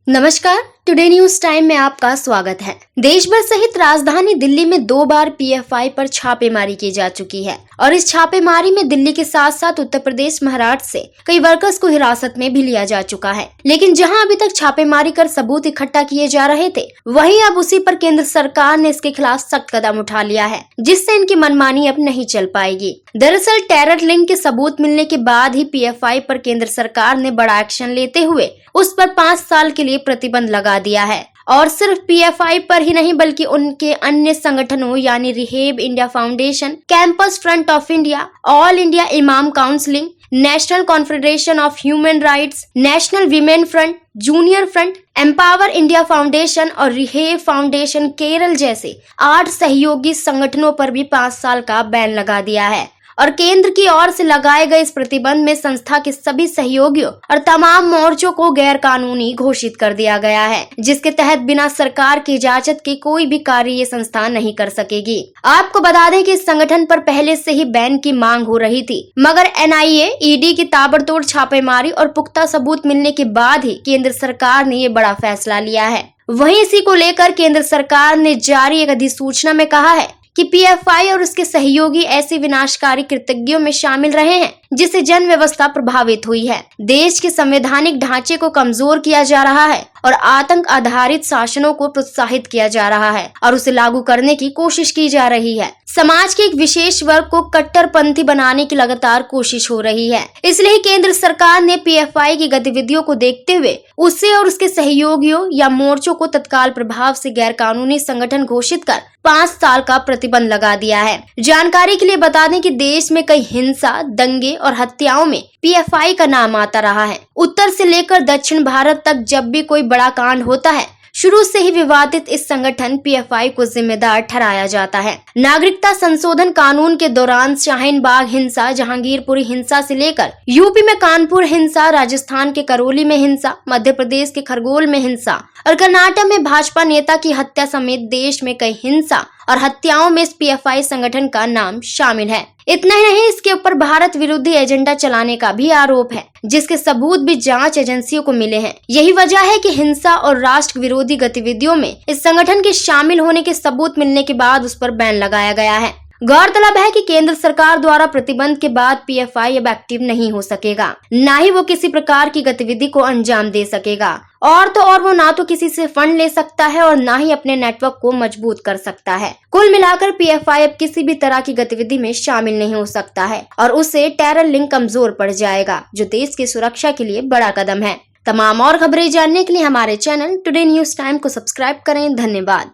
नमस्कार, today news time में आपका स्वागत है। देश भर सहित राजधानी दिल्ली में 2 बार पीएफआई पर छापेमारी की जा चुकी है और इस छापेमारी में दिल्ली के साथ साथ उत्तर प्रदेश, महाराष्ट्र से कई वर्कर्स को हिरासत में भी लिया जा चुका है। लेकिन जहां अभी तक छापेमारी कर सबूत इकट्ठा किए जा रहे थे, वहीं अब उसी पर केंद्र सरकार ने इसके खिलाफ सख्त कदम उठा लिया है, जिससे इनकी मनमानी अब नहीं चल पाएगी। दरअसल टेरर लिंक के सबूत मिलने के बाद ही पीएफआई पर केंद्र सरकार ने बड़ा एक्शन लेते हुए उस पर 5 साल के लिए प्रतिबंध लगा दिया है। और सिर्फ पीएफआई पर ही नहीं बल्कि उनके अन्य संगठनों यानी rehab India foundation, campus front of India, all India imam counselling, national confederation of human rights, national women front, junior front, empower India foundation और रिहेब फाउंडेशन केरल जैसे 8 सहयोगी संगठनों पर भी 5 साल का बैन लगा दिया है। और केंद्र की ओर से लगाए गए इस प्रतिबंध में संस्था के सभी सहयोगियों और तमाम मोर्चों को गैर कानूनी घोषित कर दिया गया है, जिसके तहत बिना सरकार की इजाजत के कोई भी कार्य ये संस्था नहीं कर सकेगी। आपको बता दें कि इस संगठन पर पहले से ही बैन की मांग हो रही थी, मगर एनआईए, ईडी की ताबड़तोड़ छापेमारी और पुख्ता सबूत मिलने के बाद ही केंद्र सरकार ने ये बड़ा फैसला लिया है। वहीं इसी को लेकर केंद्र सरकार ने जारी एक अधिसूचना में कहा है कि पीएफआई और उसके सहयोगी ऐसी विनाशकारी कृत्यों में शामिल रहे हैं जिससे जन व्यवस्था प्रभावित हुई है। देश के संवैधानिक ढांचे को कमजोर किया जा रहा है और आतंक आधारित शासनों को प्रोत्साहित किया जा रहा है और उसे लागू करने की कोशिश की जा रही है। समाज के एक विशेष वर्ग को कट्टरपंथी बनाने की लगातार कोशिश हो रही है। इसलिए केंद्र सरकार ने पीएफआई की गतिविधियों को देखते हुए उसे और उसके सहयोगियों या मोर्चों को तत्काल प्रभाव से गैर कानूनी संगठन घोषित कर 5 साल का प्रतिबंध लगा दिया है। जानकारी के लिए बता दें कि देश में कई हिंसा, दंगे और हत्याओं में पीएफआई का नाम आता रहा है। उत्तर से लेकर दक्षिण भारत तक जब भी कोई बड़ा कांड होता है, शुरू से ही विवादित इस संगठन पीएफआई को जिम्मेदार ठहराया जाता है। नागरिकता संशोधन कानून के दौरान शाहीन बाग हिंसा, जहांगीरपुरी हिंसा से लेकर यूपी में कानपुर हिंसा, राजस्थान के करौली में हिंसा, मध्य प्रदेश के खरगोन में हिंसा और कर्नाटक में भाजपा नेता की हत्या समेत देश में कई हिंसा और हत्याओं में इस पीएफआई संगठन का नाम शामिल है। इतना ही नहीं, इसके ऊपर भारत विरोधी एजेंडा चलाने का भी आरोप है, जिसके सबूत भी जांच एजेंसियों को मिले हैं। यही वजह है कि हिंसा और राष्ट्र विरोधी गतिविधियों में इस संगठन के शामिल होने के सबूत मिलने के बाद उस पर बैन लगाया गया है। गौरतलब है कि केंद्र सरकार द्वारा प्रतिबंध के बाद पीएफआई अब एक्टिव नहीं हो सकेगा, न ही वो किसी प्रकार की गतिविधि को अंजाम दे सकेगा और वो ना तो किसी से फंड ले सकता है और ना ही अपने नेटवर्क को मजबूत कर सकता है। कुल मिलाकर पीएफआई अब किसी भी तरह की गतिविधि में शामिल नहीं हो सकता है और उससे टेरर लिंक कमजोर पड़ जाएगा, जो देश की सुरक्षा के लिए बड़ा कदम है। तमाम और खबरें जानने के लिए हमारे चैनल टुडे न्यूज टाइम को सब्सक्राइब करें। धन्यवाद।